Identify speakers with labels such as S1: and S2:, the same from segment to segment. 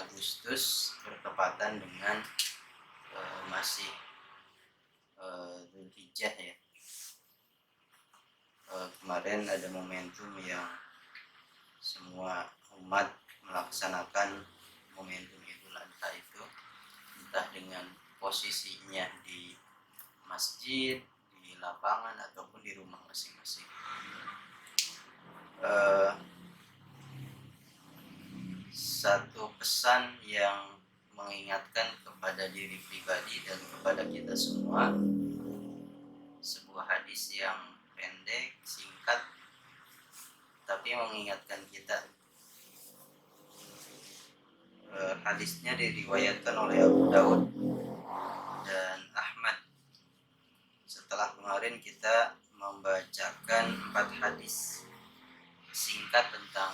S1: Agustus bertepatan dengan masih Dzulhijjah ya. Kemarin ada momentum yang semua umat melaksanakan momentum Idul Adha itu, entah dengan posisinya di masjid, di lapangan ataupun di rumah masing-masing. Satu pesan yang mengingatkan kepada diri pribadi dan kepada kita semua, sebuah hadis yang pendek, singkat, tapi mengingatkan kita. Hadisnya diriwayatkan oleh Abu Daud dan Ahmad. Setelah kemarin kita membacakan 4 hadis singkat tentang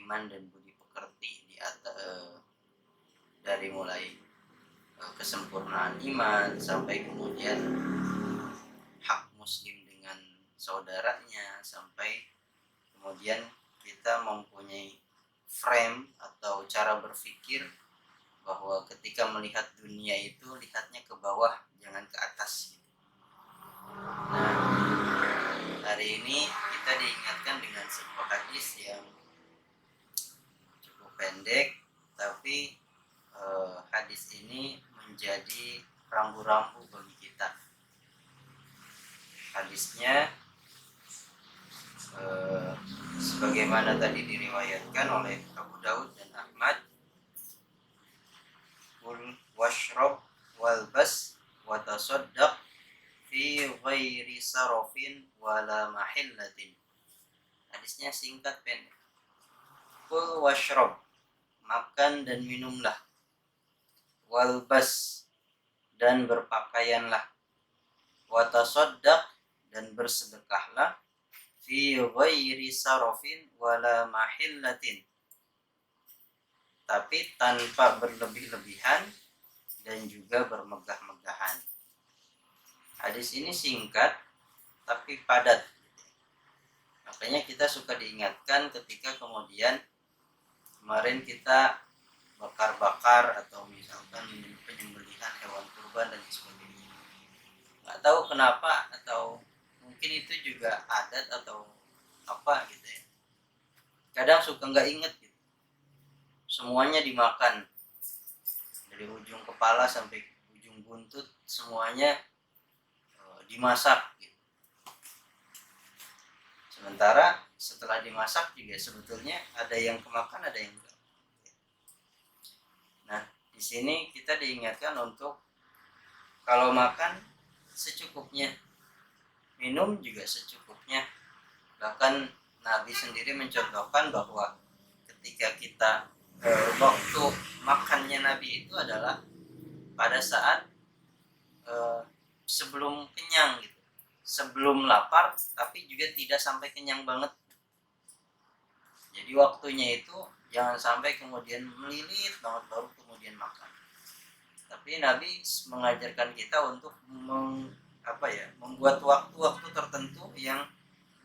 S1: iman dan budi pekerti dari mulai kesempurnaan iman sampai kemudian hak muslim dengan saudaranya, sampai kemudian kita mempunyai frame atau cara berpikir bahwa ketika melihat dunia itu lihatnya ke bawah, jangan ke atas. Nah, hari ini kita diingatkan dengan sebuah hadis yang cukup pendek, tapi hadis ini menjadi rambu-rambu bagi kita. Hadisnya sebagaimana tadi diriwayatkan oleh Abu Daud dan Ahmad, kul washrab walbas watasaddaq fi ghairi sarafin wala mahillatin. Hadisnya singkat pendek. Kul washrab, makan dan minumlah, walbas, dan berpakaianlah, watasaddaq, dan bersedekahlah, fi ghairi sarafin wala mahillatin, tapi tanpa berlebih-lebihan dan juga bermegah-megahan. Hadis ini singkat tapi padat. Makanya kita suka diingatkan ketika kemudian kemarin kita bakar-bakar atau misalkan penyembelihan hewan kurban dan sebagainya. Nggak tahu kenapa, atau mungkin itu juga adat atau apa gitu ya. Kadang suka nggak inget gitu. Semuanya dimakan, dari ujung kepala sampai ujung buntut semuanya dimasak gitu. Sementara setelah dimasak juga sebetulnya ada yang kemakan, ada yang enggak. Nah, di sini kita diingatkan untuk kalau makan secukupnya, minum juga secukupnya. Bahkan Nabi sendiri mencontohkan bahwa ketika kita waktu makannya Nabi itu adalah pada saat sebelum kenyang gitu, sebelum lapar tapi juga tidak sampai kenyang banget. Jadi waktunya itu jangan sampai kemudian melilit banget baru kemudian makan. Tapi Nabi mengajarkan kita untuk membuat waktu-waktu tertentu yang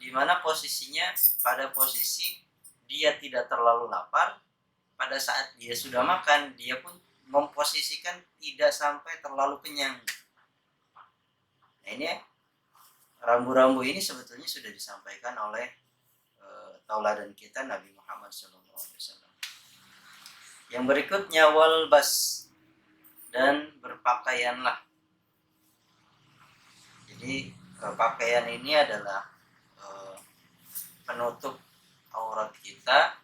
S1: dimana posisinya pada posisi dia tidak terlalu lapar. Pada saat dia sudah makan, dia pun memposisikan tidak sampai terlalu kenyang. Nah, ini rambu-rambu ini sebetulnya sudah disampaikan oleh tauladan kita Nabi Muhammad SAW. Yang berikutnya walbas, dan berpakaianlah. Jadi pakaian ini adalah penutup aurat kita,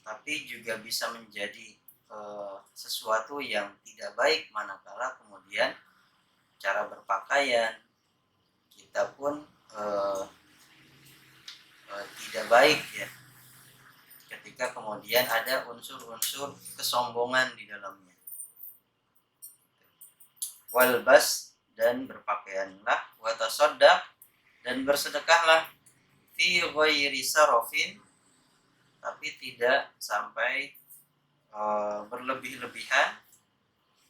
S1: tapi juga bisa menjadi sesuatu yang tidak baik manakala kemudian cara berpakaian kita pun tidak baik ya, ketika kemudian ada unsur-unsur kesombongan di dalamnya. Walbas, dan berpakaianlah, watasaddaq, dan bersedekahlah, fi ghairi sarafin, tapi tidak sampai berlebih-lebihan,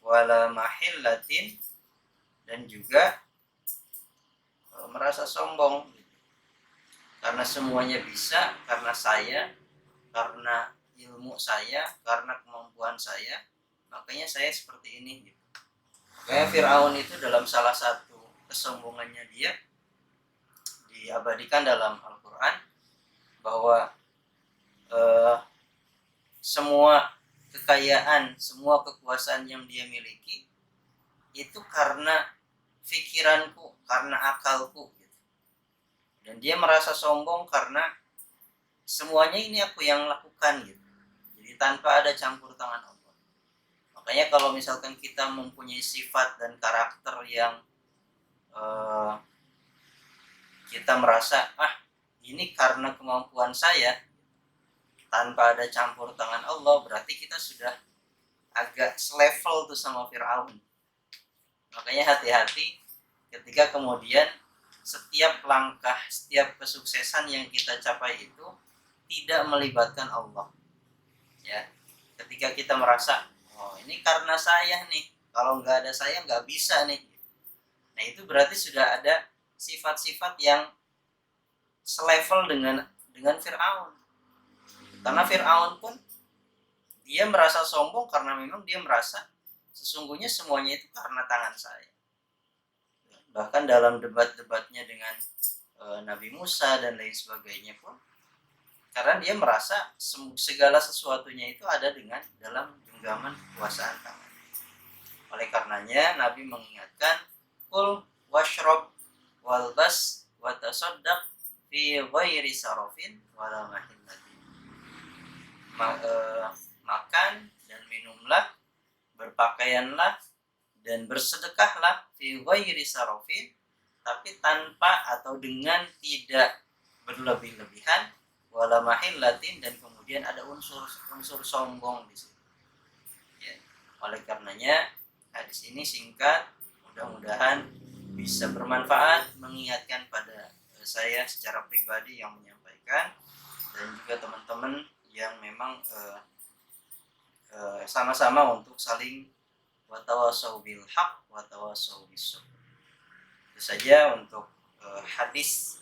S1: wala mahillatin, dan juga merasa sombong karena semuanya bisa, karena saya, karena ilmu saya, karena kemampuan saya, makanya saya seperti ini gitu. Kayak Fir'aun itu dalam salah satu kesombongannya dia diabadikan dalam Al-Quran bahwa semua kekayaan, semua kekuasaan yang dia miliki itu karena pikiranku, karena akalku gitu. Dan dia merasa sombong karena semuanya ini aku yang lakukan gitu. Jadi tanpa ada campur tangan Allah. Makanya kalau misalkan kita mempunyai sifat dan karakter yang kita merasa ini karena kemampuan saya, tanpa ada campur tangan Allah, berarti kita sudah agak selevel tuh sama Fir'aun. Makanya hati-hati ketika kemudian setiap langkah, setiap kesuksesan yang kita capai itu tidak melibatkan Allah. Ya, ketika kita merasa, oh ini karena saya nih, kalau nggak ada saya nggak bisa nih. Nah itu berarti sudah ada sifat-sifat yang selevel dengan Fir'aun. Karena Fir'aun pun dia merasa sombong karena memang dia merasa sesungguhnya semuanya itu karena tangan saya. Bahkan dalam debat-debatnya dengan Nabi Musa dan lain sebagainya pun, karena dia merasa segala sesuatunya itu ada dalam genggaman kekuasaan tangan. Oleh karenanya Nabi mengingatkan, kul washrob walbas watasoddaq fi ghairi sarofin wala mahillatin. Makan dan minumlah, berpakaianlah dan bersedekahlah fi ghairi sarofin, tapi tanpa atau dengan tidak berlebih-lebihan, wala mahillatin, dan kemudian ada unsur sombong di situ. Ya. Oleh karenanya hadis ini singkat, mudah-mudahan bisa bermanfaat, mengingatkan pada saya secara pribadi yang menyampaikan, dan juga teman-teman yang memang sama-sama untuk saling watawasau bil haq watawasau bis sabr. Itu saja untuk hadis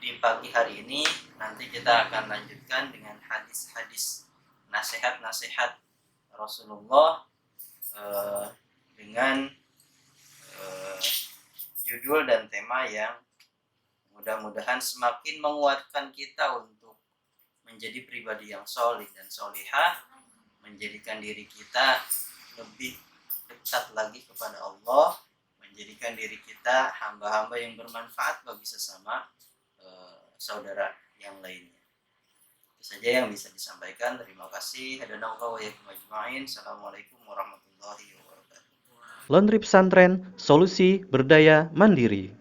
S1: di pagi hari ini. Nanti kita akan lanjutkan dengan hadis-hadis nasihat-nasihat Rasulullah dengan judul dan tema yang mudah-mudahan semakin menguatkan kita untuk menjadi pribadi yang solih dan solihah, menjadikan diri kita lebih dekat lagi kepada Allah, menjadikan diri kita hamba-hamba yang bermanfaat bagi sesama saudara yang lainnya. Itu saja yang bisa disampaikan. Terima kasih. Hadanallahu wa iyyakum ajma'in. Assalamualaikum warahmatullahi wabarakatuh.
S2: Laundry Pesantren, solusi berdaya mandiri.